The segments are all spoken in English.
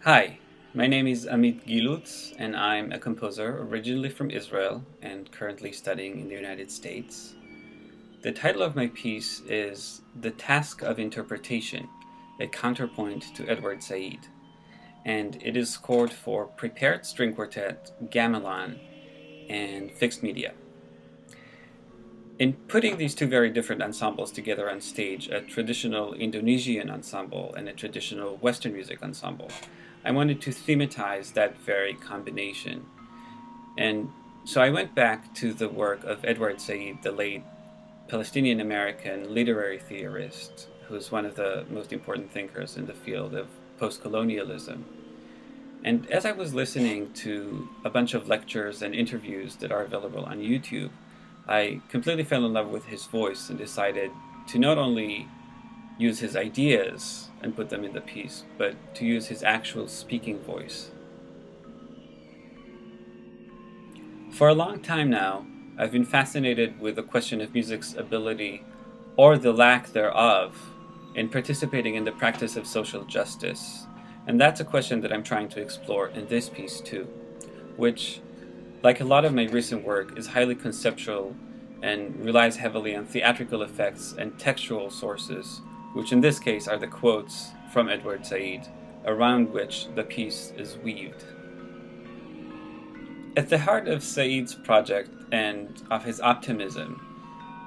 Hi, my name is Amit Gilutz, and I'm a composer originally from Israel and currently studying in the United States. The title of my piece is The Task of Interpretation, a counterpoint to Edward Said, and it is scored for prepared string quartet, gamelan, and fixed media. In putting these two very different ensembles together on stage, a traditional Indonesian ensemble and a traditional Western music ensemble, I wanted to thematize that very combination. And so I went back to the work of Edward Said, the late Palestinian-American literary theorist, who's one of the most important thinkers in the field of post-colonialism. And as I was listening to a bunch of lectures and interviews that are available on YouTube, I completely fell in love with his voice and decided to not only use his ideas and put them in the piece, but to use his actual speaking voice. For a long time now, I've been fascinated with the question of music's ability, or the lack thereof, in participating in the practice of social justice. And that's a question that I'm trying to explore in this piece too, which, like a lot of my recent work, is highly conceptual and relies heavily on theatrical effects and textual sources, which in this case are the quotes from Edward Said, around which the piece is weaved. At the heart of Said's project and of his optimism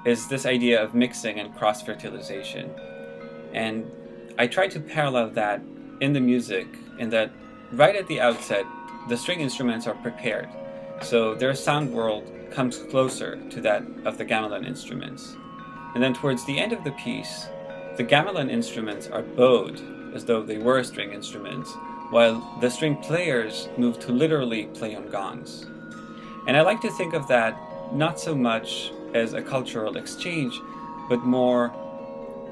is this idea of mixing and cross-fertilization. And I try to parallel that in the music, in that right at the outset, the string instruments are prepared, so their sound world comes closer to that of the gamelan instruments. And then towards the end of the piece, the gamelan instruments are bowed as though they were string instruments, while the string players move to literally play on gongs. And I like to think of that not so much as a cultural exchange, but more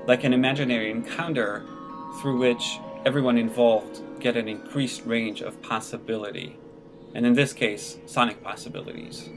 like an imaginary encounter through which everyone involved get an increased range of possibility, and in this case, sonic possibilities.